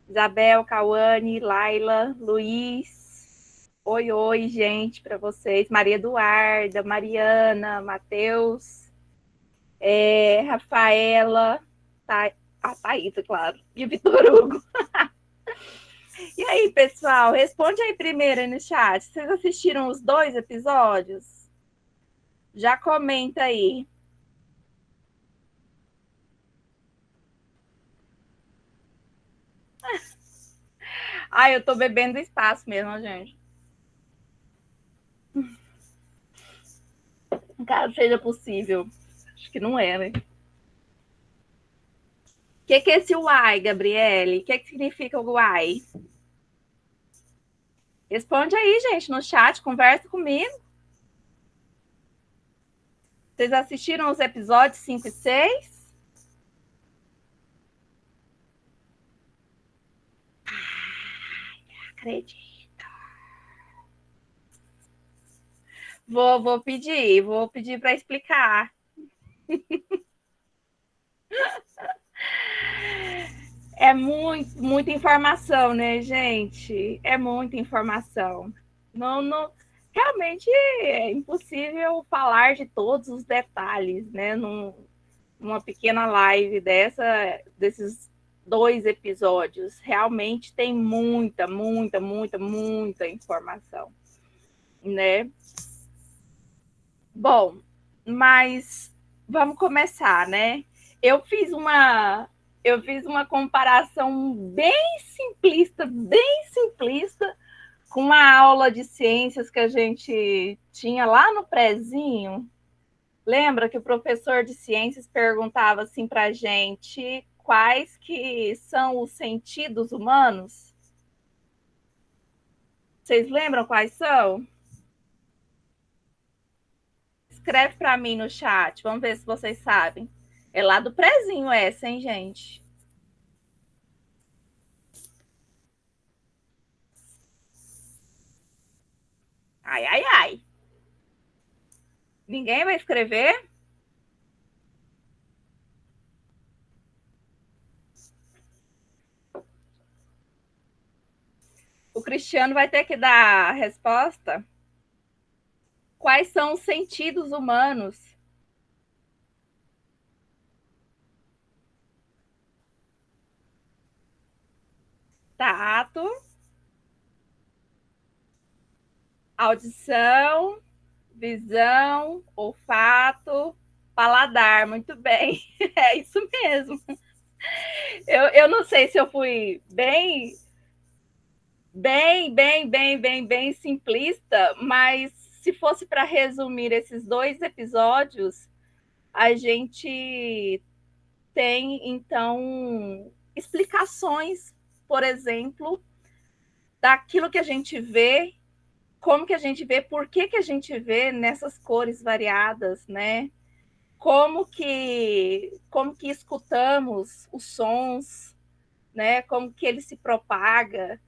Isabel, Cauane, Laila, Luiz. Oi, oi, gente, para vocês. Maria Eduarda, Mariana, Matheus, Rafaela, a Thaísa, claro, e o Vitor Hugo. E aí, pessoal, responde aí primeiro aí no chat. Vocês assistiram os 2 episódios? Já comenta aí. Ai, eu tô bebendo espaço mesmo, gente. Caso seja possível. Acho que não é, né? O que é esse why, Gabriele? O que significa o why? Responde aí, gente, no chat, conversa comigo. Vocês assistiram os episódios 5 e 6? Acredito. Vou pedir para explicar. É muita informação, né, gente? É muita informação. Realmente é impossível falar de todos os detalhes, né? Numa pequena live desses 2 episódios. Realmente tem muita informação, né? Bom, mas vamos começar, né? Eu fiz uma eu fiz uma comparação bem simplista, com uma aula de ciências que a gente tinha lá no prezinho. Lembra que o professor de ciências perguntava assim para a gente quais que são os sentidos humanos? Vocês lembram quais são? Escreve para mim no chat, vamos ver se vocês sabem. É lá do prezinho essa, hein, gente? Ai, ai, ai. Ninguém vai escrever? O Cristiano vai ter que dar a resposta. Quais são os sentidos humanos? Tato, audição, visão, olfato, paladar. Muito bem, é isso mesmo. Eu não sei se eu fui bem simplista, mas se fosse para resumir esses 2 episódios, a gente tem, então, explicações, por exemplo, daquilo que a gente vê, como que a gente vê, por que a gente vê nessas cores variadas, né? Como que escutamos os sons, né? Como que ele se propaga.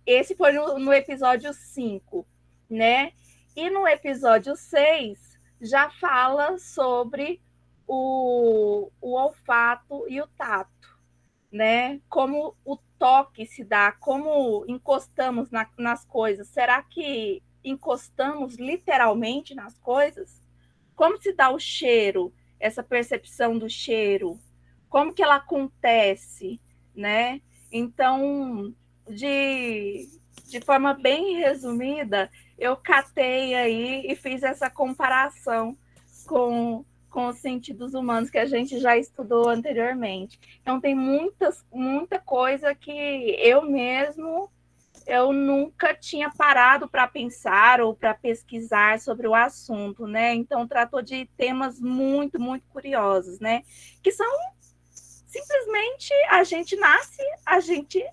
Esse foi no episódio 5, né? E no episódio 6 já fala sobre o olfato e o tato, né? Como o toque se dá, como encostamos nas coisas. Será que encostamos literalmente nas coisas? Como se dá o cheiro, essa percepção do cheiro? Como que ela acontece, né? Então, de, de forma bem resumida, eu catei aí e fiz essa comparação com os sentidos humanos que a gente já estudou anteriormente. Então, tem muita coisa que eu nunca tinha parado para pensar ou para pesquisar sobre o assunto, né? Então, tratou de temas muito curiosos, né? Que são simplesmente a gente nasce, a gente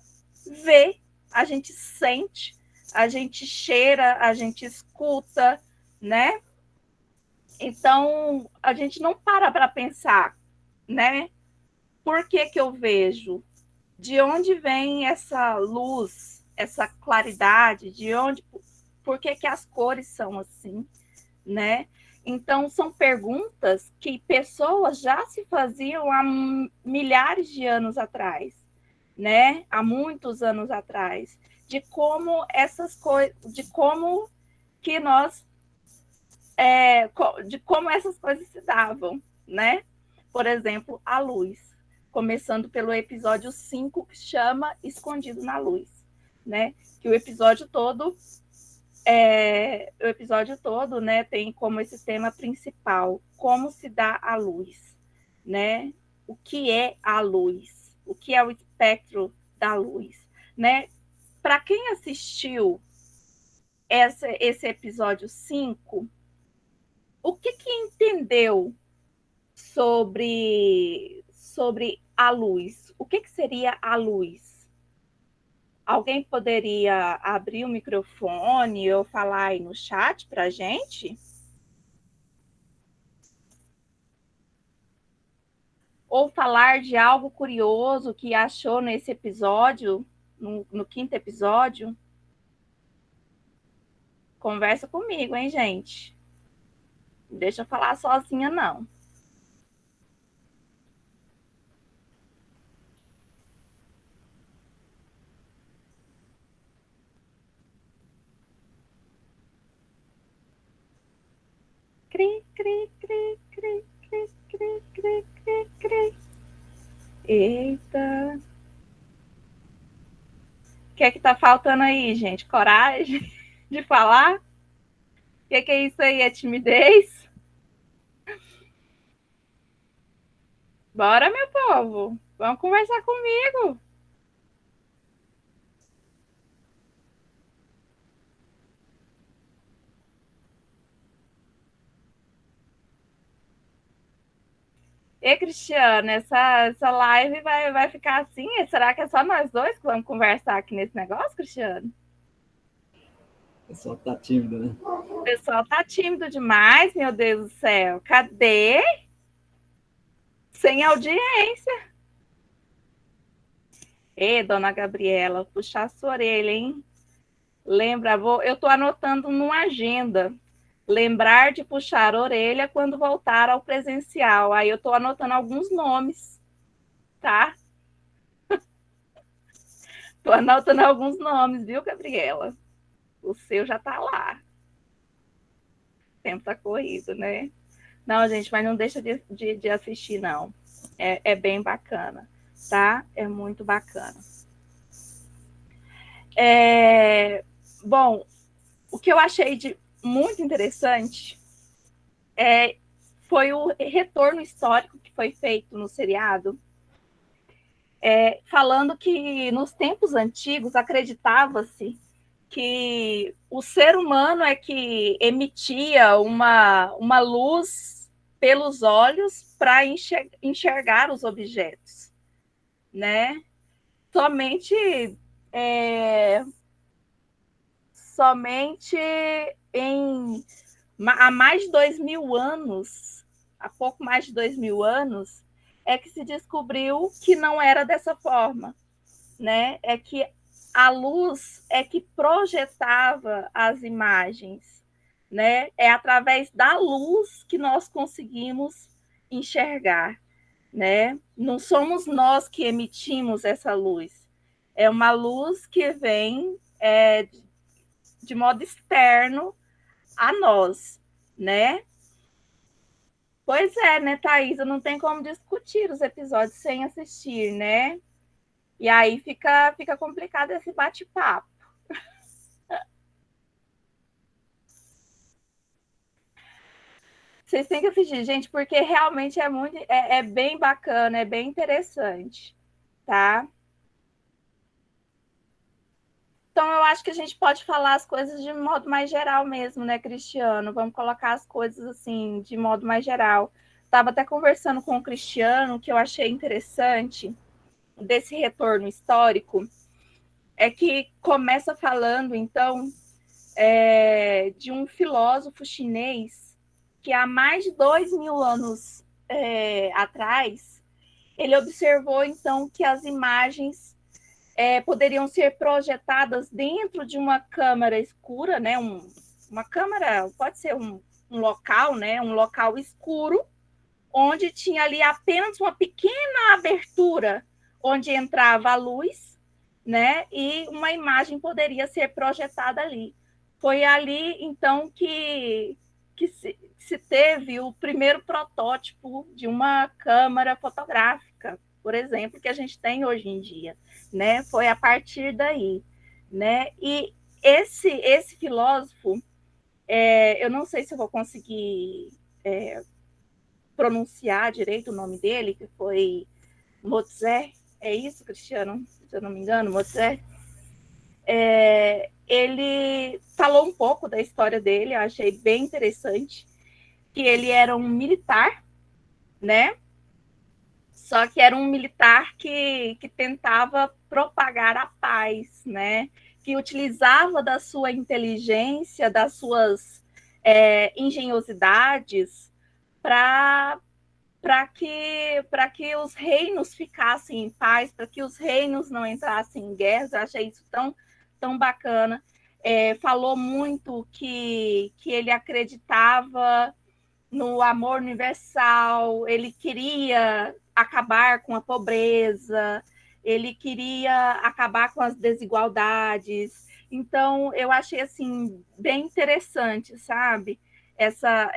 vê, a gente sente, a gente cheira, a gente escuta, né? Então, a gente não para pensar, né? Por que eu vejo? De onde vem essa luz, essa claridade? De onde, por que as cores são assim, né? Então, são perguntas que pessoas já se faziam há milhares de anos atrás, né? Há muitos anos atrás, de como essas coisas, de como que nós, de como essas coisas se davam, né? Por exemplo, a luz, começando pelo episódio 5, que chama Escondido na Luz, né? Que o episódio todo, né, tem como esse tema principal como se dá a luz, né? O que é a luz? O que é o espectro da luz, né? Para quem assistiu esse episódio 5, o que entendeu sobre a luz? O que seria a luz? Alguém poderia abrir o microfone ou falar aí no chat para a gente? Ou falar de algo curioso que achou nesse episódio, no quinto episódio? Conversa comigo, hein, gente? Não deixa eu falar sozinha, não. Cri, cri, cri, cri, cri, cri, cri, cri, cri. Eita. O que é que tá faltando aí, gente? Coragem de falar? O que é isso aí? É timidez? Bora, meu povo. Vamos conversar comigo. E, Cristiano, essa live vai ficar assim? Será que é só nós dois que vamos conversar aqui nesse negócio, Cristiano? O pessoal tá tímido, né? O pessoal tá tímido demais, meu Deus do céu. Cadê? Sem audiência. Ê, dona Gabriela, puxar sua orelha, hein? Lembra, eu tô anotando numa agenda. Lembrar de puxar a orelha quando voltar ao presencial. Aí eu tô anotando alguns nomes, tá? Tô anotando alguns nomes, viu, Gabriela? O seu já tá lá. O tempo tá corrido, né? Não, gente, mas não deixa de assistir, não. É bem bacana, tá? É muito bacana. Bom, o que eu achei de muito interessante foi o retorno histórico que foi feito no seriado, falando que nos tempos antigos acreditava-se que o ser humano é que emitia uma luz pelos olhos para enxergar os objetos, né? Somente somente há mais de 2.000 anos, há pouco mais de 2.000 anos, é que se descobriu que não era dessa forma, né? É que a luz é que projetava as imagens, né? É através da luz que nós conseguimos enxergar, né? Não somos nós que emitimos essa luz, é uma luz que vem de modo externo a nós, né? Pois é, né, Thaisa? Não tem como discutir os episódios sem assistir, né? E aí fica complicado esse bate-papo. Vocês têm que assistir, gente, porque realmente é bem bacana, é bem interessante, tá? Então, eu acho que a gente pode falar as coisas de modo mais geral mesmo, né, Cristiano? Vamos colocar as coisas assim, de modo mais geral. Estava até conversando com o Cristiano, que eu achei interessante desse retorno histórico, é que começa falando, então, de um filósofo chinês que há mais de 2.000 anos atrás, ele observou, então, que as imagens poderiam ser projetadas dentro de uma câmara escura, né? Uma câmara, pode ser local, né, um local escuro, onde tinha ali apenas uma pequena abertura onde entrava a luz, né, e uma imagem poderia ser projetada ali. Foi ali, então, que se teve o primeiro protótipo de uma câmara fotográfica, por exemplo, que a gente tem hoje em dia, né? Foi a partir daí, né? E esse filósofo, eu não sei se eu vou conseguir pronunciar direito o nome dele, que foi Mozart, é isso, Cristiano? Se eu não me engano, Mozart. Ele falou um pouco da história dele, eu achei bem interessante, que ele era um militar, né? Só que era um militar que tentava propagar a paz, né? Que utilizava da sua inteligência, das suas engenhosidades para que os reinos ficassem em paz, para que os reinos não entrassem em guerras. Eu achei isso tão bacana. Falou muito que ele acreditava no amor universal, ele queria acabar com a pobreza, ele queria acabar com as desigualdades. Então, eu achei assim bem interessante, sabe? Essa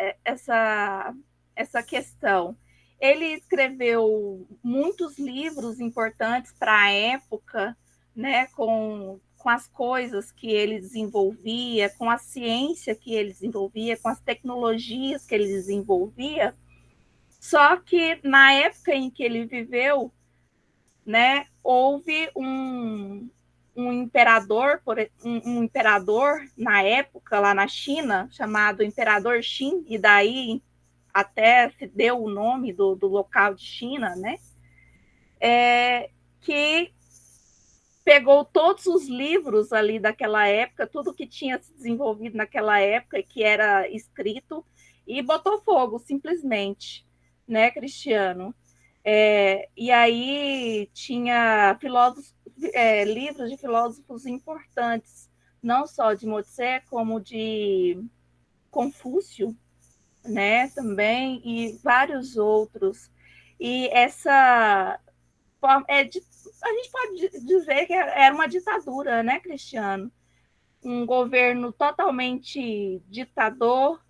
questão. Ele escreveu muitos livros importantes para a época, né, com as coisas que ele desenvolvia, com a ciência que ele desenvolvia, com as tecnologias que ele desenvolvia. Só que na época em que ele viveu, né, houve um imperador, um imperador na época lá na China, chamado Imperador Qin, e daí até se deu o nome do local de China, né? Que pegou todos os livros ali daquela época, tudo que tinha se desenvolvido naquela época, que era escrito, e botou fogo, simplesmente, né, Cristiano? E aí tinha livros de filósofos importantes, não só de Mozart, como de Confúcio, né, também, e vários outros. E essa a gente pode dizer que era uma ditadura, né, Cristiano? Um governo totalmente ditador,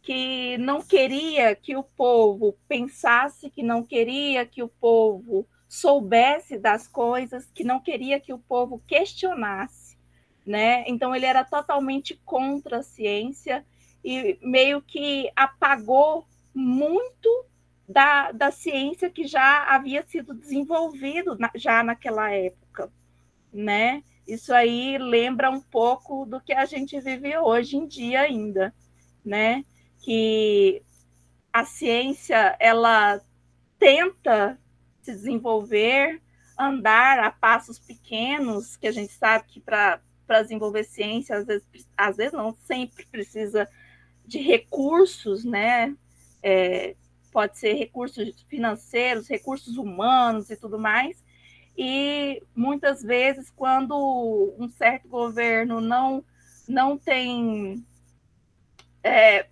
que não queria que o povo pensasse, que não queria que o povo soubesse das coisas, que não queria que o povo questionasse, né? Então ele era totalmente contra a ciência e meio que apagou muito da ciência que já havia sido desenvolvido já naquela época, né? Isso aí lembra um pouco do que a gente vive hoje em dia ainda, né? Que a ciência ela tenta se desenvolver, andar a passos pequenos, que a gente sabe que para desenvolver ciência, às vezes não, sempre precisa de recursos, né? Pode ser recursos financeiros, recursos humanos e tudo mais. E muitas vezes, quando um certo governo não tem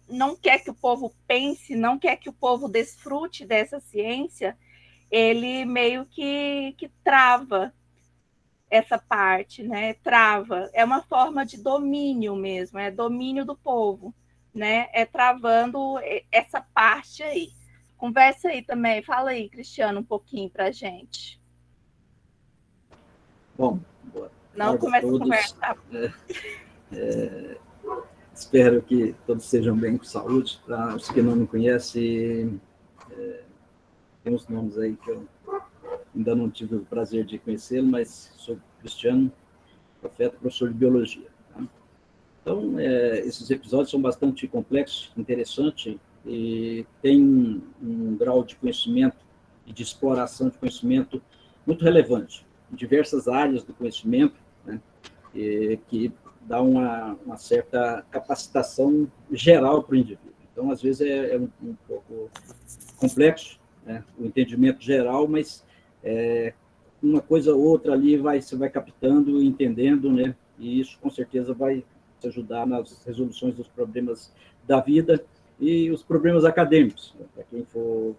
não quer que o povo pense, não quer que o povo desfrute dessa ciência, ele meio que trava essa parte, né? Trava. É uma forma de domínio mesmo, é domínio do povo, né? É travando essa parte aí. Conversa aí também, fala aí, Cristiano, um pouquinho para a gente. Bom, boa Não tarde a começa a todos. conversar. Espero que todos sejam bem com saúde. Para os que não me conhecem, tem uns nomes aí que eu ainda não tive o prazer de conhecê-lo, mas sou Cristiano Profeta, professor de Biologia. Tá? Então, esses episódios são bastante complexos, interessantes, e tem um grau de conhecimento e de exploração de conhecimento muito relevante em diversas áreas do conhecimento, né? Que dá uma certa capacitação geral para o indivíduo. Então, às vezes, é um pouco complexo, né, o entendimento geral, mas uma coisa ou outra ali você vai captando, entendendo, né, e isso, com certeza, vai te ajudar nas resoluções dos problemas da vida e os problemas acadêmicos. Para quem for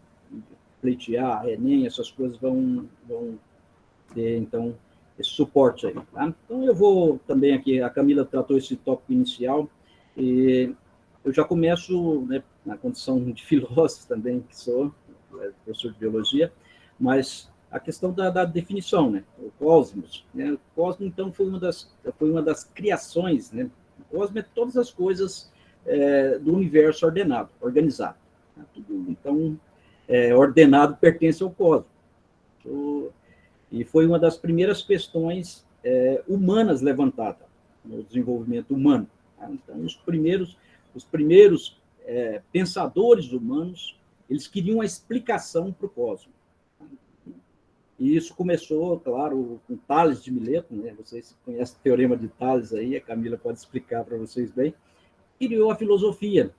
pleitear, Enem, essas coisas vão ter, então, esse suporte aí. Tá? Então, eu vou também aqui, a Camila tratou esse tópico inicial, e eu já começo, né, na condição de filósofo também, que sou professor de biologia, mas a questão da definição, né? O cosmos. Né? O cosmos, então, foi uma das criações, né? O cosmos é todas as coisas do universo ordenado, organizado. Né? Tudo, então, ordenado pertence ao cosmos. E foi uma das primeiras questões humanas levantadas no desenvolvimento humano. Tá? Então, os primeiros pensadores humanos, eles queriam uma explicação para o cosmos. E isso começou, claro, com Tales de Mileto, né? Vocês conhecem o teorema de Tales aí, a Camila pode explicar para vocês bem. Criou a filosofia.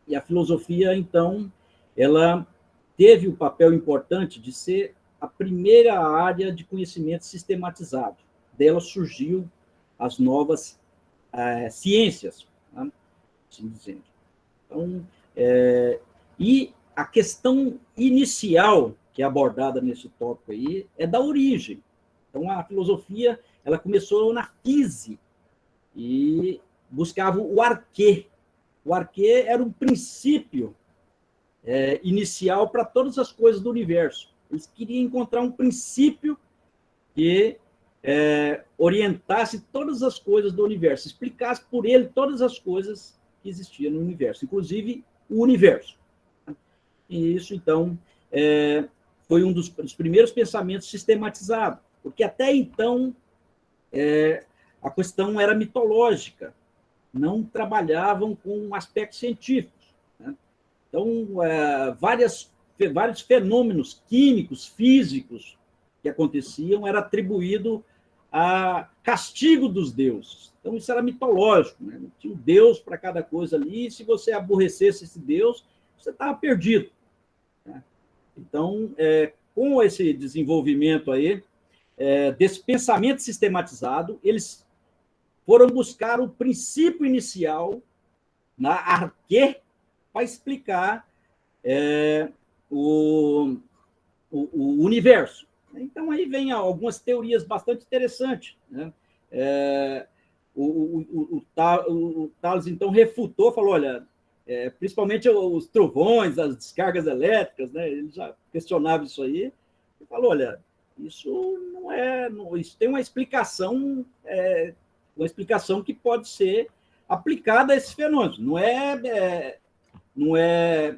E a filosofia, então, ela teve o papel importante de ser a primeira área de conhecimento sistematizado. Dela surgiu as novas ciências, tá? Assim dizendo. Então, e a questão inicial que é abordada nesse tópico aí é da origem. Então, a filosofia, ela começou na física e buscava o arquê. O arquê era um princípio inicial para todas as coisas do universo. Eles queriam encontrar um princípio que orientasse todas as coisas do universo, explicasse por ele todas as coisas que existiam no universo, inclusive o universo. E isso, então, foi um dos primeiros pensamentos sistematizados, porque até então a questão era mitológica, não trabalhavam com aspectos científicos. Né? Então, vários fenômenos químicos, físicos que aconteciam era atribuído a castigo dos deuses. Então, isso era mitológico, né? Tinha um deus para cada coisa ali, e se você aborrecesse esse deus, você estava perdido. Né? Então, com esse desenvolvimento aí, desse pensamento sistematizado, eles foram buscar o princípio inicial na arquê para explicar o universo. Então, aí vem algumas teorias bastante interessantes. Né? O Tales, então, refutou, falou, olha, principalmente os trovões, as descargas elétricas, né? Ele já questionava isso aí, e falou, olha, isso não é... Isso tem uma explicação que pode ser aplicada a esses fenômenos, não é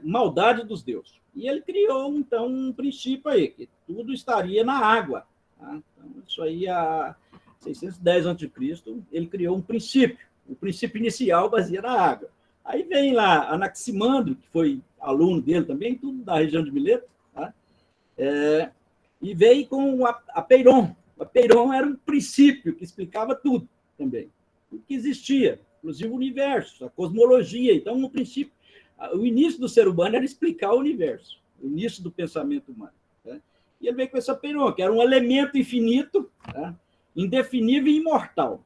maldade dos deuses. E ele criou, então, um princípio aí, que tudo estaria na água. Tá? Então, isso aí, há 610 a.C., ele criou um princípio. O princípio inicial baseia na água. Aí vem lá Anaximandro, que foi aluno dele também, tudo da região de Mileto, tá? E veio com a Peyron. A Peyron era um princípio que explicava tudo também. Tudo que existia, inclusive o universo, a cosmologia. Então, no princípio, o início do ser humano era explicar o universo, o início do pensamento humano. Tá? E ele veio com essa Peyron, que era um elemento infinito, tá? Indefinível e imortal.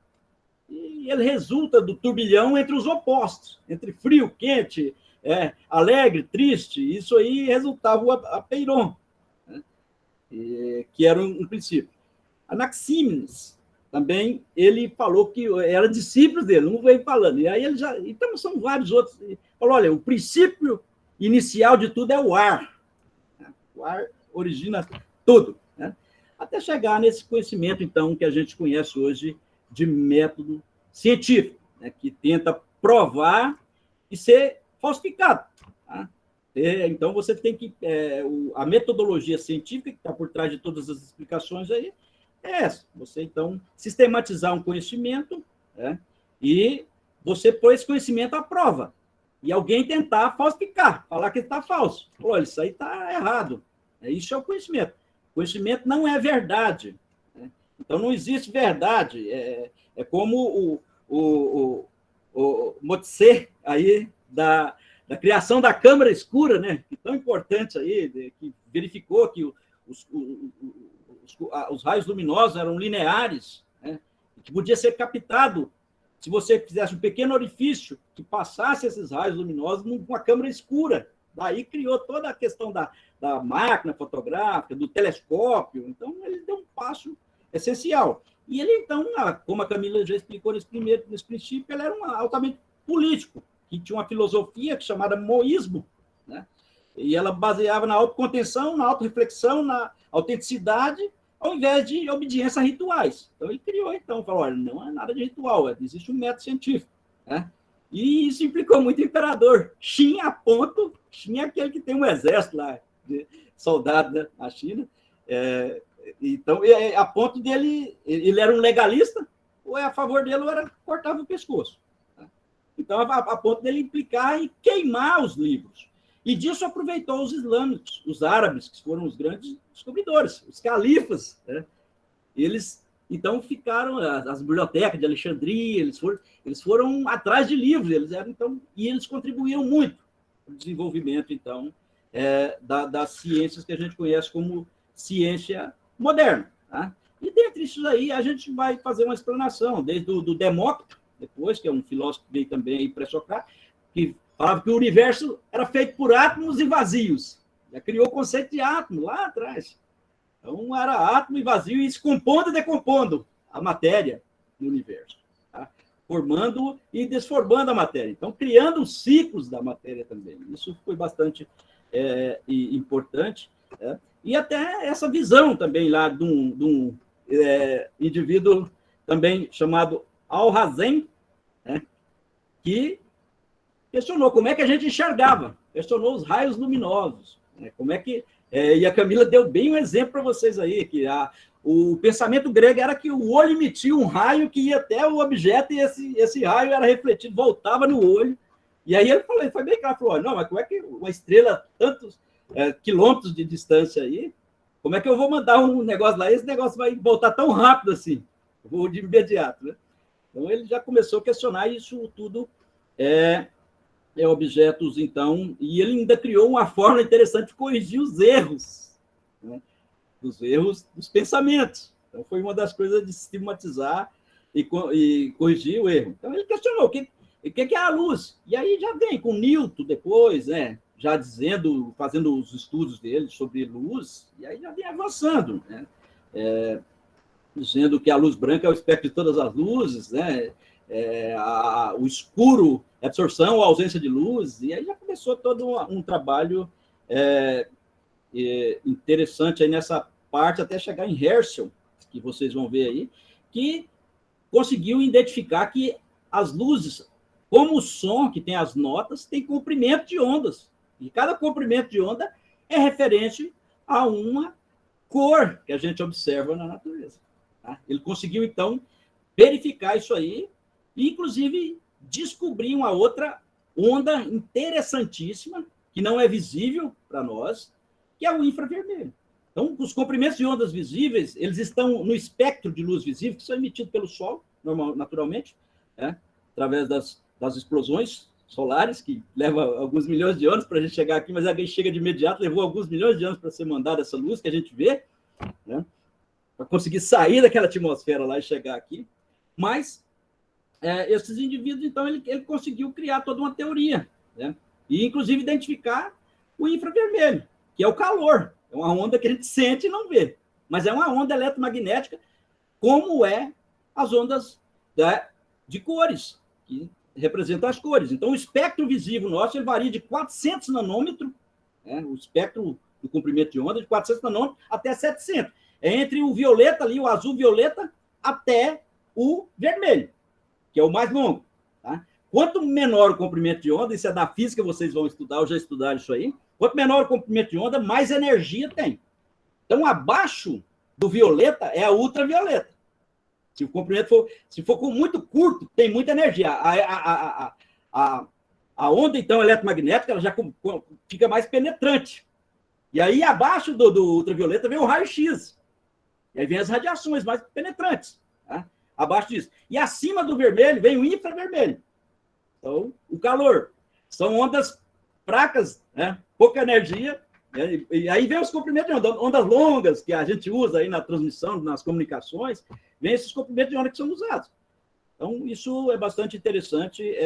E ele resulta do turbilhão entre os opostos, entre frio, quente, alegre, triste. Isso aí resultava a Peyron, né? Que era um princípio. Anaxímenes também, ele falou que era discípulo dele, não veio falando. E aí ele já... Então, são vários outros. Ele falou, olha, o princípio inicial de tudo é o ar. O ar origina tudo. Né? Até chegar nesse conhecimento, então, que a gente conhece hoje de método científico, né? Que tenta provar e ser falsificado. Tá? Então, você tem que... a metodologia científica que está por trás de todas as explicações aí é essa. Você, então, sistematizar um conhecimento, né? E você pôr esse conhecimento à prova. E alguém tentar falsificar, falar que está falso. Olha, isso aí está errado. Isso é o conhecimento. O conhecimento não é verdade. Né? Então, não existe verdade. É como o Motse aí da criação da câmara escura, né? Que tão importante aí, que verificou que os raios luminosos eram lineares, né? Que podia ser captado se você fizesse um pequeno orifício que passasse esses raios luminosos numa câmera escura. Daí criou toda a questão da máquina fotográfica, do telescópio. Então, ele deu um passo essencial. E ele, então, como a Camila já explicou nesse princípio, ele era altamente político, que tinha uma filosofia chamada moísmo, né? E ela baseava na autocontenção, na autorreflexão, na autenticidade, ao invés de obediência a rituais. Então, ele criou, falou, olha, não é nada de ritual, existe um método científico, né? E isso implicou muito o imperador. Xin, aquele que tem um exército lá, de soldados, né, na China. Então, a ponto dele, ele era um legalista, ou a favor dele, ou era cortava o pescoço. Tá? Então, a ponto dele implicar em queimar os livros. E disso aproveitou os islâmicos, os árabes, que foram os grandes descobridores, os califas, né? Eles, então, ficaram, as bibliotecas de Alexandria, eles foram atrás de livros, e eles contribuíram muito para o desenvolvimento, então, das ciências que a gente conhece como ciência moderna. Tá? E, dentre isso aí, a gente vai fazer uma explanação, desde do Demócrito, depois, que é um filósofo que veio também pré-socrático, que falava que o universo era feito por átomos e vazios. Já criou o conceito de átomo lá atrás. Então, era átomo e vazio, e se compondo e decompondo a matéria no universo. Tá? Formando e desformando a matéria. Então, criando os ciclos da matéria também. Isso foi bastante importante. Né? E até essa visão também lá de um indivíduo também chamado Alhazen, né? Que questionou como é que a gente enxergava, questionou os raios luminosos, né? Como é que... e a Camila deu bem um exemplo para vocês aí, que o pensamento grego era que o olho emitia um raio que ia até o objeto, e esse raio era refletido, voltava no olho, e aí ele falou, foi bem claro, falou, não, mas como é que uma estrela, tantos quilômetros de distância aí, como é que eu vou mandar um negócio lá, esse negócio vai voltar tão rápido assim, vou de imediato, né? Então, ele já começou a questionar isso tudo, objetos, então, e ele ainda criou uma forma interessante de corrigir os erros, né? Os erros dos pensamentos. Então, foi uma das coisas de sistematizar e corrigir o erro. Então, ele questionou o que é a luz. E aí já vem com Newton depois, né? Já dizendo, fazendo os estudos dele sobre luz, e aí já vem avançando, né? Dizendo que a luz branca é o espectro de todas as luzes, né? O escuro, a absorção ou ausência de luz, e aí já começou todo um trabalho interessante aí nessa parte, até chegar em Herschel, que vocês vão ver aí, que conseguiu identificar que as luzes, como o som, que tem as notas, tem comprimento de ondas, e cada comprimento de onda é referente a uma cor que a gente observa na natureza. Tá? Ele conseguiu, então, verificar isso aí, e, inclusive, descobrir uma outra onda interessantíssima, que não é visível para nós, que é o infravermelho. Então, os comprimentos de ondas visíveis, eles estão no espectro de luz visível, que são emitidos pelo Sol, naturalmente, né? Através das explosões solares, que leva alguns milhões de anos para a gente chegar aqui, mas a gente chega de imediato, levou alguns milhões de anos para ser mandada essa luz que a gente vê, né? Para conseguir sair daquela atmosfera lá e chegar aqui. Mas esses indivíduos, então, ele conseguiu criar toda uma teoria, né? E, inclusive, identificar o infravermelho, que é o calor. É uma onda que a gente sente e não vê, mas é uma onda eletromagnética, como as ondas de cores, que representam as cores. Então, o espectro visível nosso ele varia de 400 nanômetros, né? O espectro do comprimento de onda de 400 nanômetros até 700. É entre o violeta ali, o azul-violeta, até o vermelho, que é o mais longo. Tá? Quanto menor o comprimento de onda, isso é da física, vocês vão estudar, ou já estudaram isso aí, quanto menor o comprimento de onda, mais energia tem. Então, abaixo do violeta é a ultravioleta. Se o comprimento for muito curto, tem muita energia. A onda, então, eletromagnética, ela já fica mais penetrante. E aí, abaixo do ultravioleta, vem o raio-x. E aí vem as radiações mais penetrantes. Tá? Abaixo disso. E acima do vermelho, vem o infravermelho. Então, o calor. São ondas fracas, né? Pouca energia. Né? E aí vem os comprimentos de onda. Ondas longas, que a gente usa aí na transmissão, nas comunicações, vem esses comprimentos de onda que são usados. Então, isso é bastante interessante,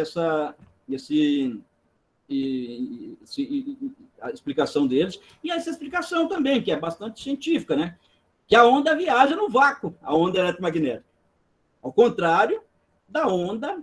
a explicação deles, e essa explicação também, que é bastante científica, né? Que a onda viaja no vácuo, a onda eletromagnética. Ao contrário da onda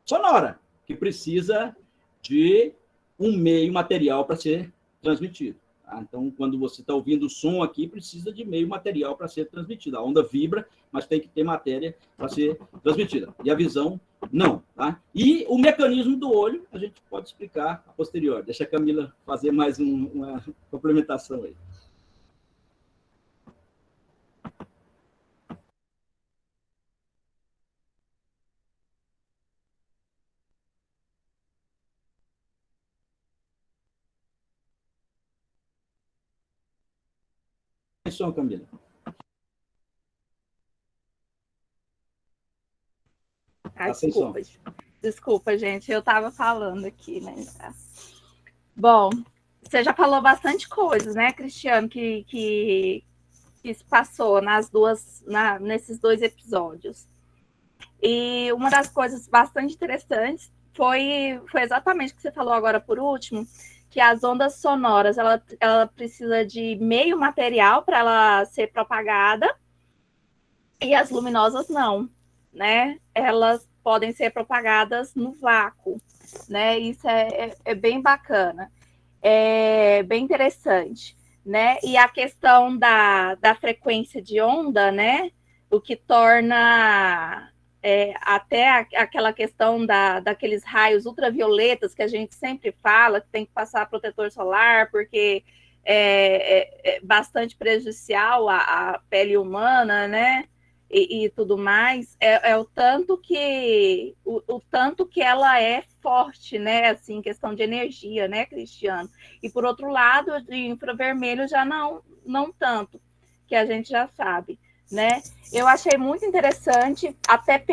sonora, que precisa de um meio material para ser transmitido. Tá? Então, quando você está ouvindo o som aqui, precisa de meio material para ser transmitido. A onda vibra, mas tem que ter matéria para ser transmitida. E a visão, não. Tá? E o mecanismo do olho, a gente pode explicar a posterior. Deixa a Camila fazer mais uma complementação aí. Som, Camila. Desculpa, gente, eu estava falando aqui, né? Bom, você já falou bastante coisas, né, Cristiano, que se passou nesses 2 episódios. E uma das coisas bastante interessantes foi exatamente o que você falou agora por último, que as ondas sonoras, ela precisa de meio material para ela ser propagada, e as luminosas não, né? Elas podem ser propagadas no vácuo, né? Isso é bem bacana, é bem interessante, né? E a questão da frequência de onda, né? O que torna até aquela questão daqueles raios ultravioletas que a gente sempre fala, que tem que passar protetor solar, porque é bastante prejudicial à pele humana, né? E tudo mais, o tanto que o tanto que ela é forte, né? Assim, questão de energia, né, Cristiano? E por outro lado, de infravermelho já não tanto, que a gente já sabe, né? Eu achei muito interessante, até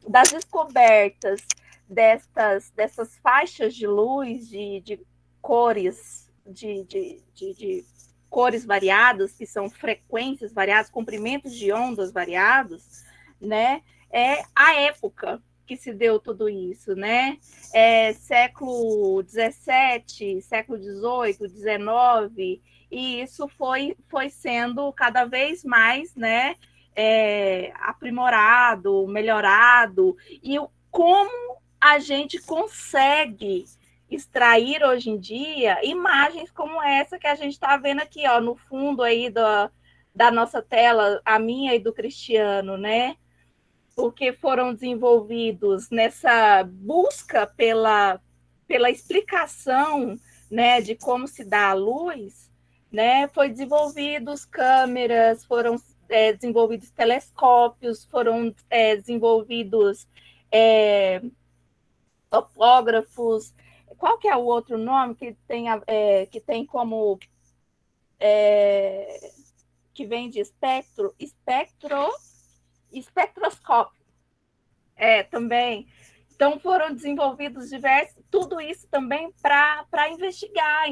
das descobertas dessas faixas de luz de cores, de cores variadas, que são frequências variadas, comprimentos de ondas variados, né? É a época que se deu tudo isso, né? Século XVII, século XVIII, XIX, e isso foi sendo cada vez mais, né? Aprimorado, melhorado, e como a gente consegue extrair hoje em dia imagens como essa que a gente está vendo aqui, ó, no fundo aí da nossa tela, a minha e do Cristiano, né? Porque foram desenvolvidos nessa busca pela explicação, né, de como se dá a luz, né? Foi desenvolvidos câmeras, foram desenvolvidos telescópios, foram desenvolvidos topógrafos. Qual que é o outro nome que tem como que vem de espectroscópio também. Então foram desenvolvidos tudo isso também para investigar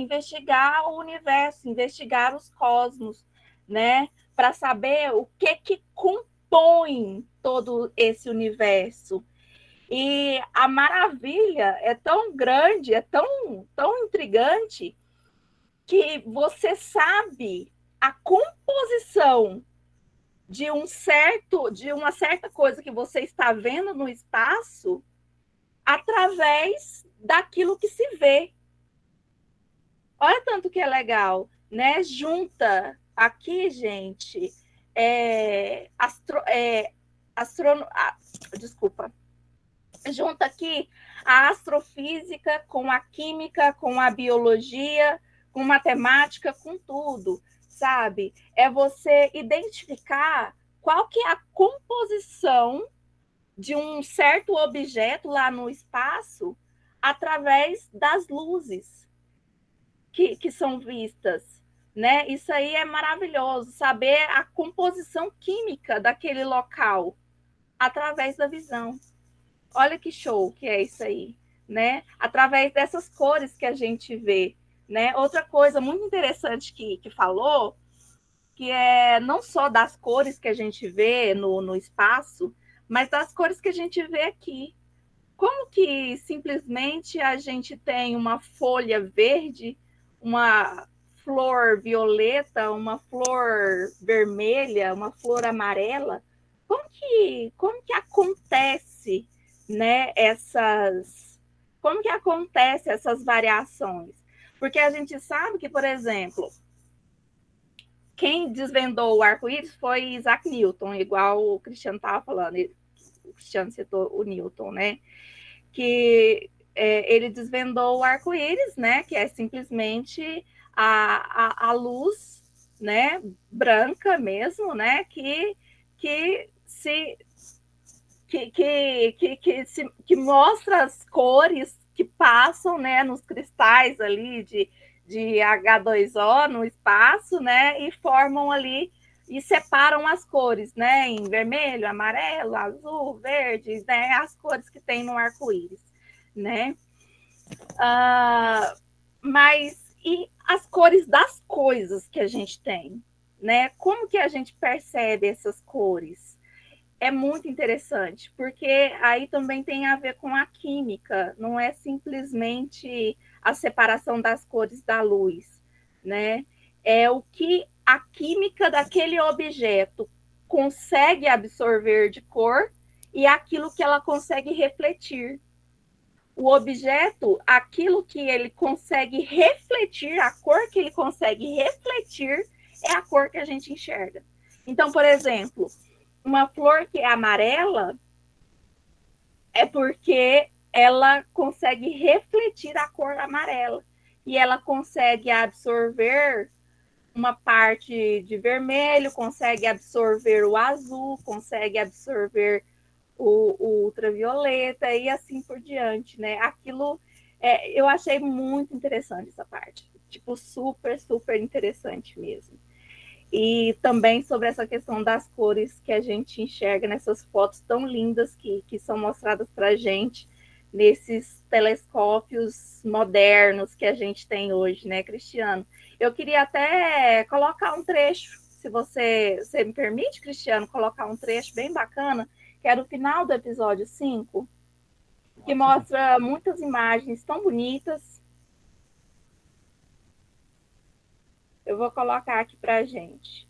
o universo, investigar os cosmos, né? Para saber o que compõe todo esse universo. E a maravilha é tão grande, é tão intrigante, que você sabe a composição de uma certa coisa que você está vendo no espaço através daquilo que se vê. Olha tanto que é legal, né? Junta aqui, gente, desculpa. Junta aqui a astrofísica com a química, com a biologia, com matemática, com tudo, sabe? É você identificar qual que é a composição de um certo objeto lá no espaço através das luzes que são vistas, né? Isso aí é maravilhoso, saber a composição química daquele local através da visão. Olha que show que é isso aí, né? Através dessas cores que a gente vê, né? Outra coisa muito interessante que falou, que é não só das cores que a gente vê no espaço, mas das cores que a gente vê aqui. Como que simplesmente a gente tem uma folha verde, uma flor violeta, uma flor vermelha, uma flor amarela? Como que acontece, né, como que acontece essas variações? Porque a gente sabe que, por exemplo, quem desvendou o arco-íris foi Isaac Newton, igual o Cristiano estava falando, o Cristiano citou o Newton, né? Que ele desvendou o arco-íris, né? Que é simplesmente a luz, né? Branca mesmo, né? Que mostra as cores que passam, né? Nos cristais ali de H2O no espaço, né? E formam ali e separam as cores, né? Em vermelho, amarelo, azul, verde, né? As cores que tem no arco-íris, né? Mas e as cores das coisas que a gente tem, né? Como que a gente percebe essas cores? É muito interessante, porque aí também tem a ver com a química, não é simplesmente a separação das cores da luz, né? É o que a química daquele objeto consegue absorver de cor e aquilo que ela consegue refletir. O objeto, aquilo que ele consegue refletir, a cor que ele consegue refletir, é a cor que a gente enxerga. Então, por exemplo, uma flor que é amarela é porque ela consegue refletir a cor amarela e ela consegue absorver uma parte de vermelho, consegue absorver o azul, consegue absorver o ultravioleta e assim por diante, né? Aquilo eu achei muito interessante essa parte, tipo, super, super interessante mesmo. E também sobre essa questão das cores que a gente enxerga nessas fotos tão lindas que são mostradas para a gente nesses telescópios modernos que a gente tem hoje, né, Cristiano? Eu queria até colocar um trecho, se você me permite, Cristiano, colocar um trecho bem bacana, que é do final do episódio 5, que mostra muitas imagens tão bonitas. Eu vou colocar aqui para a gente.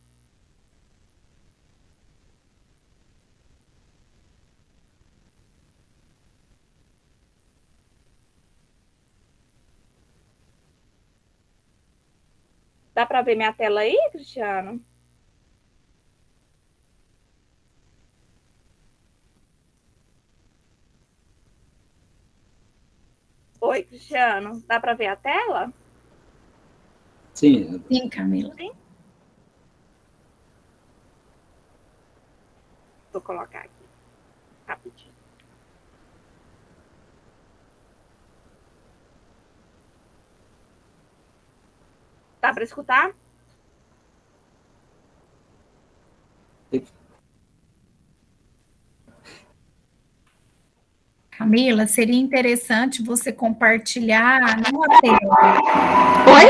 Dá para ver minha tela aí, Cristiano? Oi, Cristiano. Dá para ver a tela? Sim. Sim, Camila. Sim. Vou colocar aqui, rapidinho. Dá para escutar? Camila, seria interessante você compartilhar numa tela. Oi?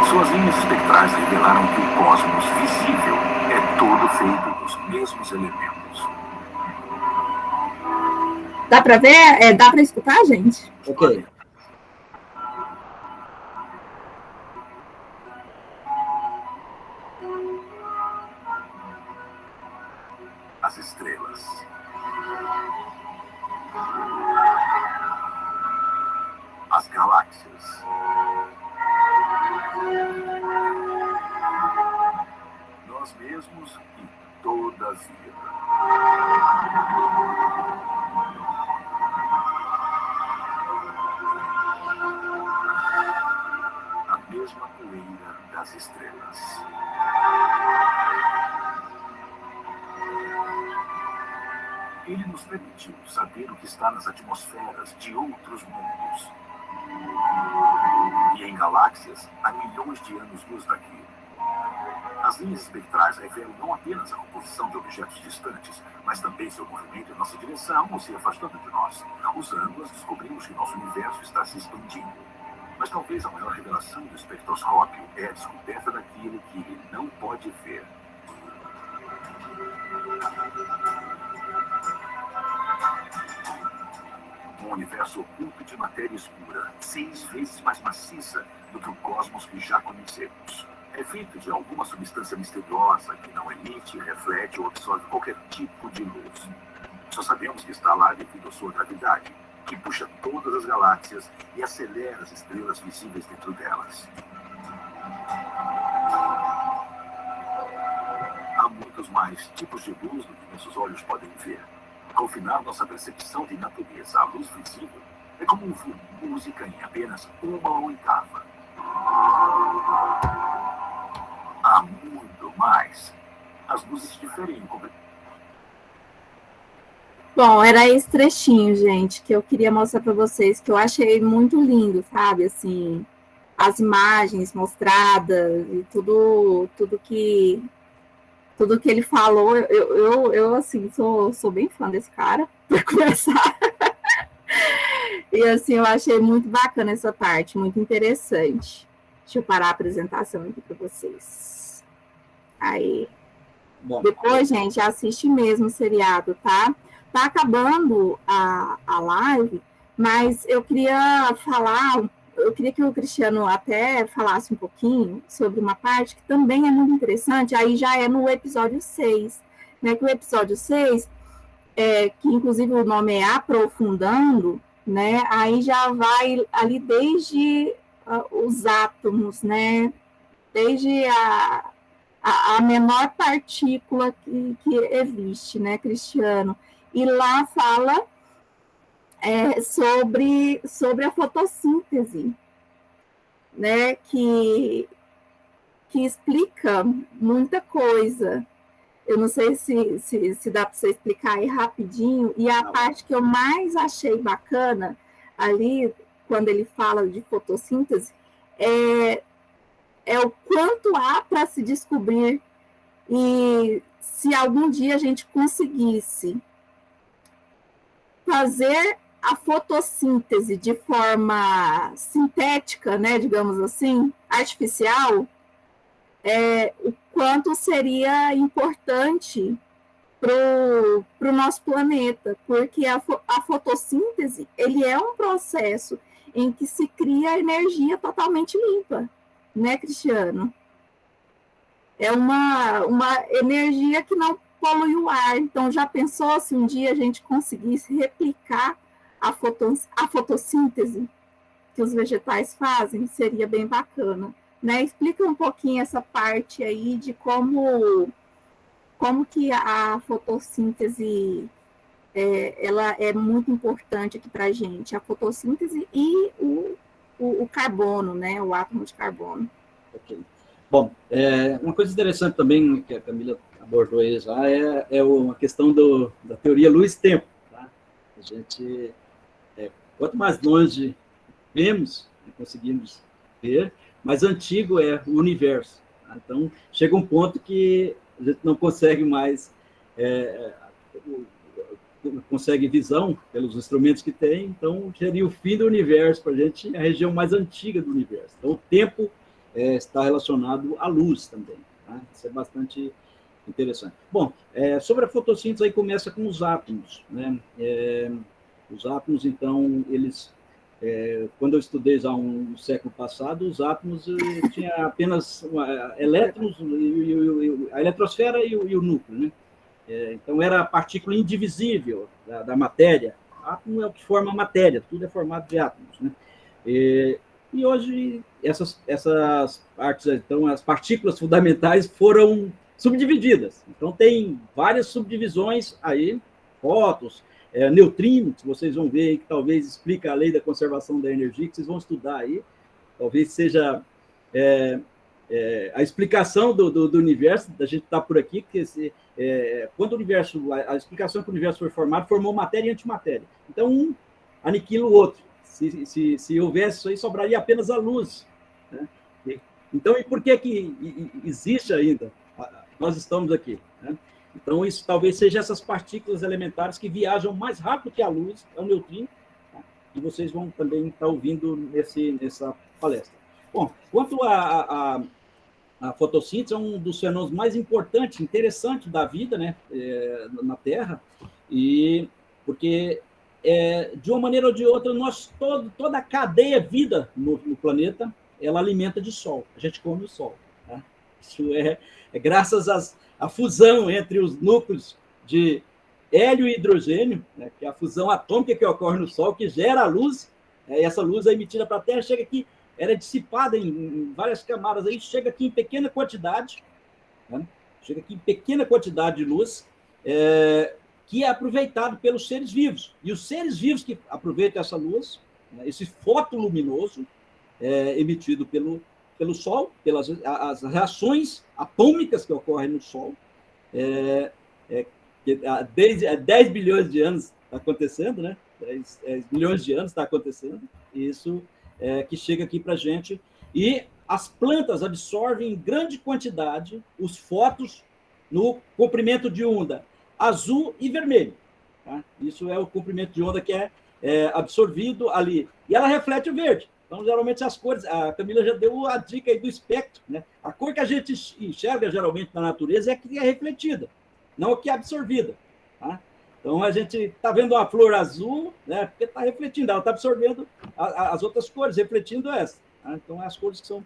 Suas linhas espectrais revelaram que o cosmos visível é todo feito dos mesmos elementos. Dá para ver? Dá para escutar, gente? Ok. As estrelas. As galáxias. Nós mesmos e toda a vida. A mesma poeira das estrelas. Ele nos permitiu saber o que está nas atmosferas de outros mundos. E em galáxias a milhões de anos-luz daqui. As linhas espectrais revelam não apenas a composição de objetos distantes, mas também seu movimento em nossa direção ou se afastando de nós. Usando-as, descobrimos que nosso universo está se expandindo. Mas talvez a maior revelação do espectroscópio é a descoberta daquilo que ele não pode ver. universo oculto de matéria escura, 6 vezes mais maciça do que o cosmos que já conhecemos. É feito de alguma substância misteriosa que não emite, reflete ou absorve qualquer tipo de luz. Só sabemos que está lá devido à sua gravidade, que puxa todas as galáxias e acelera as estrelas visíveis dentro delas. Há muitos mais tipos de luz do que nossos olhos podem ver. Confinar nossa percepção de natureza à luz visível é como ouvir música em apenas uma oitava. Há muito mais. As luzes diferem. Bom, era esse trechinho, gente, que eu queria mostrar para vocês, que eu achei muito lindo, sabe? Assim, as imagens mostradas e tudo que ele falou. Eu assim, sou bem fã desse cara, para começar. E assim, eu achei muito bacana essa parte, muito interessante. Deixa eu parar a apresentação aqui para vocês. Aí. Bom, depois, gente, assiste mesmo o seriado, tá? Tá acabando a live, mas eu queria que o Cristiano até falasse um pouquinho sobre uma parte que também é muito interessante, aí já é no episódio 6, né? Que o episódio 6, que inclusive o nome é Aprofundando, né? Aí já vai ali desde os átomos, né? Desde a menor partícula que existe, né, Cristiano? E lá fala sobre a fotossíntese, né, que explica muita coisa. Eu não sei se dá para você explicar aí rapidinho. E a parte que eu mais achei bacana ali, quando ele fala de fotossíntese, é o quanto há para se descobrir. E se algum dia a gente conseguisse fazer a fotossíntese de forma sintética, né, digamos assim, artificial, o quanto seria importante para o nosso planeta, porque a fotossíntese, ele é um processo em que se cria energia totalmente limpa, né, Cristiano? É uma energia que não polui o ar. Então, já pensou se um dia a gente conseguisse replicar a fotossíntese que os vegetais fazem? Seria bem bacana, né? Explica um pouquinho essa parte aí de como que a fotossíntese ela é muito importante aqui para a gente, a fotossíntese e o carbono, né? O átomo de carbono. Ok. Bom, uma coisa interessante também que a Camila abordou aí já é a questão da teoria luz-tempo. Tá? A gente, quanto mais longe vemos e conseguimos ver, mais antigo é o universo. Tá? Então, chega um ponto que a gente não consegue mais, consegue visão pelos instrumentos que tem, então seria o fim do universo para a gente, a região mais antiga do universo. Então, o tempo está relacionado à luz também. Tá? Isso é bastante interessante. Bom, sobre a fotossíntese, aí começa com os átomos. Né? Os átomos, então, eles... quando eu estudei já no século passado, os átomos tinham apenas elétrons, a eletrosfera e o núcleo. Né? Então, era a partícula indivisível da matéria. Átomo é o que forma a matéria, tudo é formado de átomos. Né? E hoje, essas partes, então, as partículas fundamentais foram subdivididas. Então, tem várias subdivisões aí, fótons, neutrinos, que vocês vão ver aí, que talvez explica a lei da conservação da energia, que vocês vão estudar aí. Talvez seja a explicação do universo, da gente estar por aqui, porque quando a explicação que o universo foi formado, formou matéria e antimatéria. Então, um aniquila o outro. Se houvesse isso aí, sobraria apenas a luz. Né? Então, e por que existe ainda? Nós estamos aqui. Né? Então, isso talvez seja essas partículas elementares que viajam mais rápido que a luz, é o neutrino, tá? E vocês vão também estar ouvindo nessa palestra. Bom, quanto a fotossíntese, é um dos fenômenos mais importantes, interessantes da vida, né, na Terra, e porque de uma maneira ou de outra, toda a cadeia vida no planeta, ela alimenta de sol. A gente come o sol. Tá? Isso é graças à fusão entre os núcleos de hélio e hidrogênio, né, que é a fusão atômica que ocorre no Sol, que gera a luz, e essa luz é emitida para a Terra, chega aqui, ela é dissipada em várias camadas, aí chega aqui em pequena quantidade, né, chega aqui em pequena quantidade de luz, que é aproveitado pelos seres vivos. E os seres vivos que aproveitam essa luz, né, esse fotoluminoso emitido pelo Sol, pelas as reações atômicas que ocorrem no Sol, há 10 bilhões de anos está acontecendo, né? 10 bilhões de anos está acontecendo, isso que chega aqui para a gente. E as plantas absorvem em grande quantidade os fótons no comprimento de onda azul e vermelho. Tá? Isso é o comprimento de onda que é absorvido ali. E ela reflete o verde. Então, geralmente, as cores... A Camila já deu a dica aí do espectro, né? A cor que a gente enxerga, geralmente, na natureza é a que é refletida, não a que é absorvida. Tá? Então, a gente está vendo uma flor azul, né? Porque está refletindo, ela está absorvendo as outras cores, refletindo essa. Tá? Então, as cores que são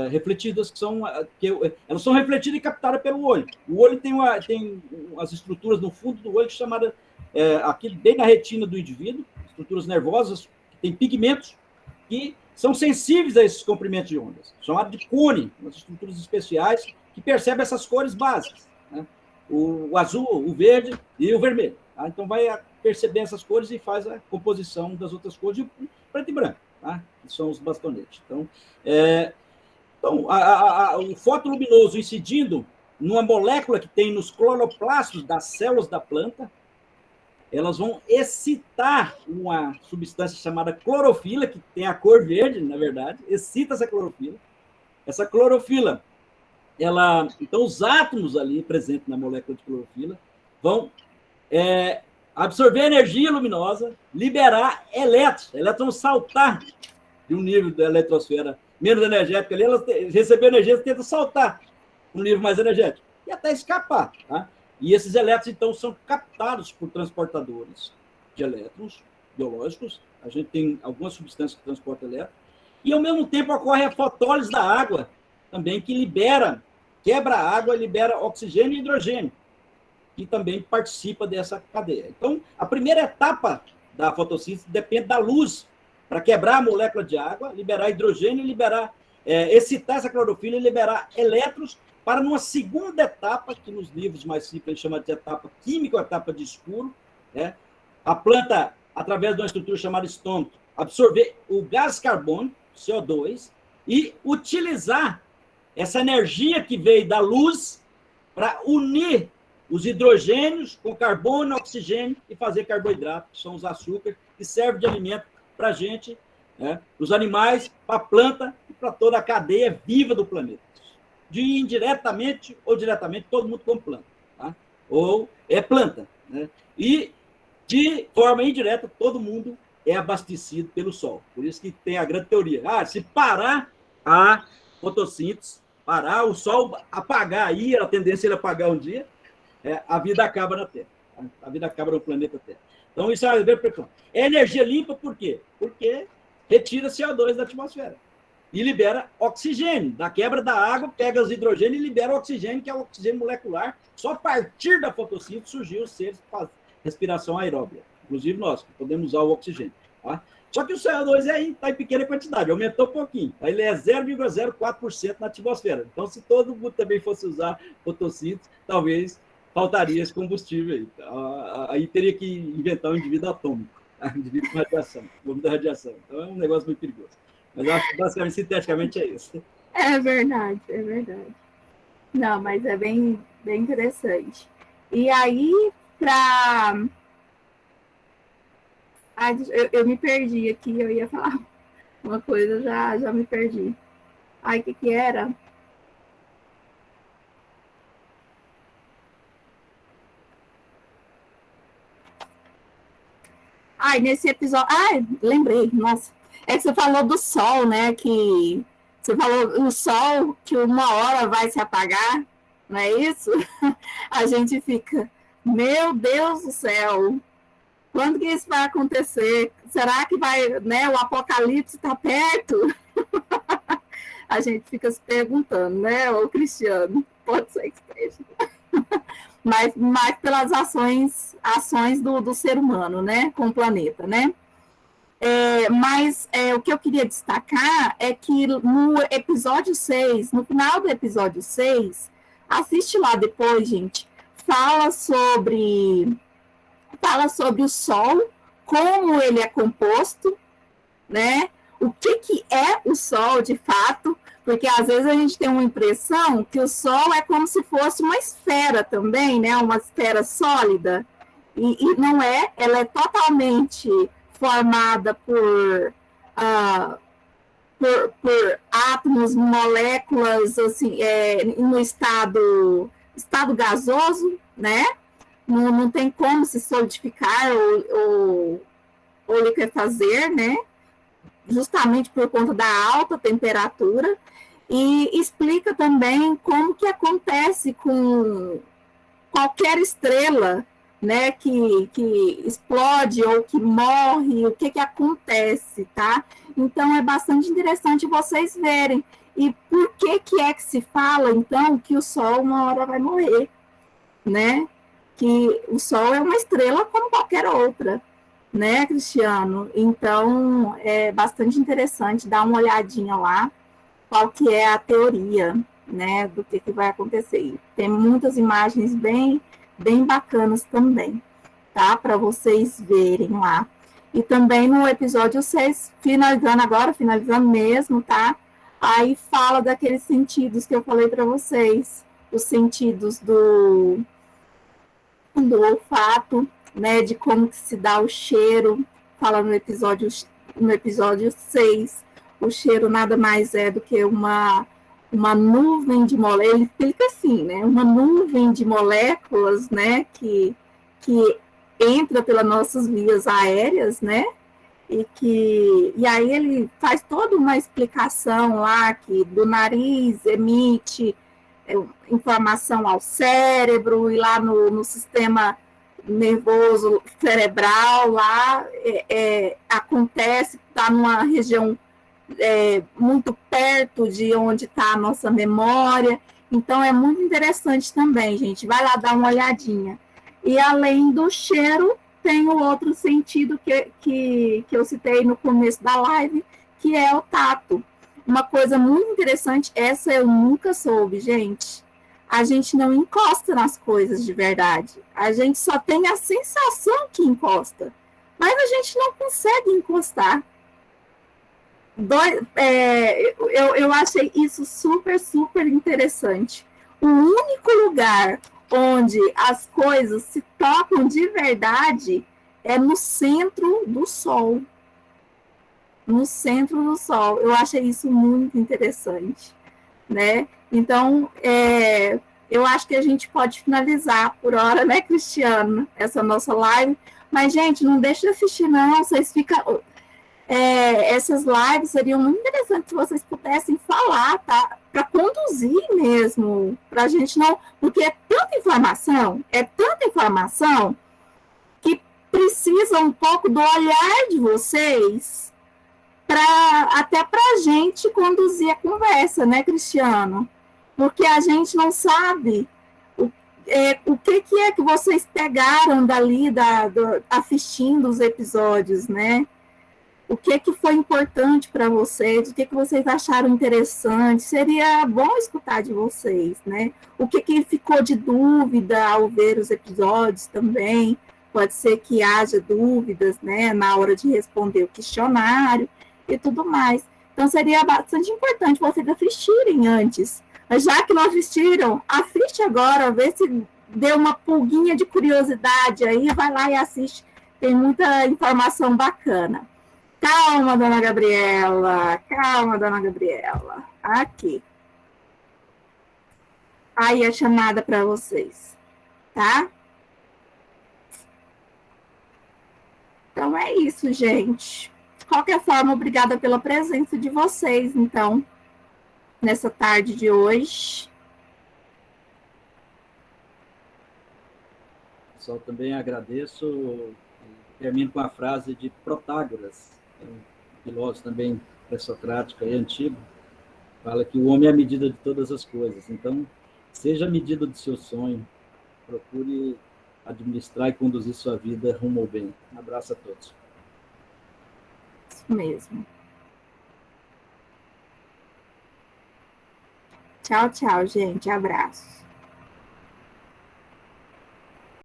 refletidas, elas são refletidas e captadas pelo olho. O olho tem as estruturas no fundo do olho chamadas, aqui bem na retina do indivíduo, estruturas nervosas, que têm pigmentos que são sensíveis a esses comprimentos de ondas, chamados de cone, umas estruturas especiais que percebem essas cores básicas, né? O azul, o verde e o vermelho. Tá? Então, vai perceber essas cores e faz a composição das outras cores, de preto e branco, tá? Que são os bastonetes. Então, o fotoluminoso incidindo numa molécula que tem nos cloroplastos das células da planta, elas vão excitar uma substância chamada clorofila, que tem a cor verde, na verdade, excita essa clorofila. Essa clorofila, então os átomos ali presentes na molécula de clorofila vão absorver energia luminosa, liberar elétrons. Elétrons vão saltar de um nível da eletrosfera menos energética ali, elas recebem energia, elas tentam saltar um nível mais energético e até escapar, tá? E esses elétrons, então, são captados por transportadores de elétrons biológicos. A gente tem algumas substâncias que transportam elétrons. E, ao mesmo tempo, ocorre a fotólise da água, também, que quebra a água e libera oxigênio e hidrogênio, que também participa dessa cadeia. Então, a primeira etapa da fotossíntese depende da luz, para quebrar a molécula de água, liberar hidrogênio, excitar essa clorofila e liberar elétrons, para numa segunda etapa, que nos livros mais simples a gente chama de etapa química, ou etapa de escuro, né? A planta, através de uma estrutura chamada estômago, absorver o gás carbônico, CO2, e utilizar essa energia que veio da luz para unir os hidrogênios com carbono, oxigênio e fazer carboidrato, que são os açúcares, que servem de alimento para a gente, né? Os animais, para a planta e para toda a cadeia viva do planeta. Indiretamente ou diretamente, todo mundo come planta, tá? Ou é planta, né? E, de forma indireta, todo mundo é abastecido pelo Sol. Por isso que tem a grande teoria. Se parar a fotossíntese, parar o Sol, apagar aí, a tendência é ele apagar um dia, a vida acaba na Terra. Tá? A vida acaba no planeta Terra. Então, isso é energia limpa, por quê? Porque retira CO2 da atmosfera e libera oxigênio. Da quebra da água, pega os hidrogênios e libera o oxigênio, que é o oxigênio molecular. Só a partir da fotossíntese surgiu os seres que fazem respiração aeróbia. Inclusive nós, que podemos usar o oxigênio. Tá? Só que o CO2 está em pequena quantidade, aumentou um pouquinho. Aí ele é 0,04% na atmosfera. Então, se todo mundo também fosse usar fotossíntese, talvez faltaria esse combustível aí. Aí teria que inventar um indivíduo atômico, indivíduo com radiação, bomba da radiação. Então, é um negócio muito perigoso. Mas eu acho que, basicamente, sinteticamente, é isso. É verdade, é verdade. Não, mas é bem, bem interessante. E aí, eu me perdi aqui, eu ia falar uma coisa, já me perdi. O que era? Nesse episódio... lembrei, nossa. É que você falou do sol, né? Que você falou o sol que uma hora vai se apagar, não é isso? A gente fica, meu Deus do céu, Quando que isso vai acontecer? Será que vai, né? O apocalipse está perto? A gente fica se perguntando, né? Ô, Cristiano, pode ser que esteja. Mas mais pelas ações do ser humano, né? Com o planeta, né? Mas o que eu queria destacar é que no episódio 6, no final do episódio 6, assiste lá depois, gente, fala sobre o Sol, como ele é composto, né? O que é o Sol, de fato, porque às vezes a gente tem uma impressão que o Sol é como se fosse uma esfera também, né? Uma esfera sólida, e não é, ela é totalmente formada por átomos, moléculas, assim, no estado gasoso, né? Não tem como se solidificar ou liquefazer, né? Justamente por conta da alta temperatura, e explica também como que acontece com qualquer estrela, né, que explode ou que morre, o que acontece, tá? Então, é bastante interessante vocês verem. E por que é que se fala, então, que o Sol uma hora vai morrer, né? Que o Sol é uma estrela como qualquer outra, né, Cristiano? Então, é bastante interessante dar uma olhadinha lá, qual que é a teoria, né, do que vai acontecer. Tem muitas imagens bem bacanas também, tá? Para vocês verem lá. E também no episódio 6, finalizando mesmo, tá? Aí fala daqueles sentidos que eu falei para vocês, os sentidos do olfato, né, de como que se dá o cheiro, fala no episódio 6, o cheiro nada mais é do que uma nuvem de moléculas, ele explica assim, né, uma nuvem de moléculas, né, que entra pelas nossas vias aéreas, né, e aí ele faz toda uma explicação lá, que do nariz emite informação ao cérebro, e lá no sistema nervoso cerebral, lá acontece, está numa região muito perto de onde está a nossa memória. Então, é muito interessante também, gente. Vai lá dar uma olhadinha. E, além do cheiro, tem o outro sentido que eu citei no começo da live, que é o tato. Uma coisa muito interessante, essa eu nunca soube, gente. A gente não encosta nas coisas de verdade. A gente só tem a sensação que encosta. Mas a gente não consegue encostar. Eu achei isso super, super interessante. O único lugar onde as coisas se tocam de verdade é no centro do Sol. No centro do Sol. Eu achei isso muito interessante, né? Então, eu acho que a gente pode finalizar por hora, né, Cristiano? Essa nossa live. Mas, gente, não deixe de assistir, não. Vocês ficam... essas lives seriam muito interessantes se vocês pudessem falar, tá? Para conduzir mesmo, para a gente não... Porque é tanta informação, que precisa um pouco do olhar de vocês até para a gente conduzir a conversa, né, Cristiano? Porque a gente não sabe o que é que vocês pegaram dali, assistindo os episódios, né? O que foi importante para vocês, o que vocês acharam interessante, seria bom escutar de vocês, né? O que ficou de dúvida ao ver os episódios também, pode ser que haja dúvidas, né, na hora de responder o questionário e tudo mais. Então, seria bastante importante vocês assistirem antes. Mas já que não assistiram, assiste agora, vê se deu uma pulguinha de curiosidade aí, vai lá e assiste, tem muita informação bacana. Calma, dona Gabriela. Aqui. Aí a chamada para vocês, tá? Então é isso, gente. De qualquer forma, obrigada pela presença de vocês, então, nessa tarde de hoje. Só também agradeço Termino com a frase de Protágoras, um filósofo também pré-socrático e antigo, fala que o homem é a medida de todas as coisas. Então, seja a medida do seu sonho, procure administrar e conduzir sua vida rumo ao bem. Um abraço a todos. Isso mesmo. Tchau, tchau, gente. Abraços.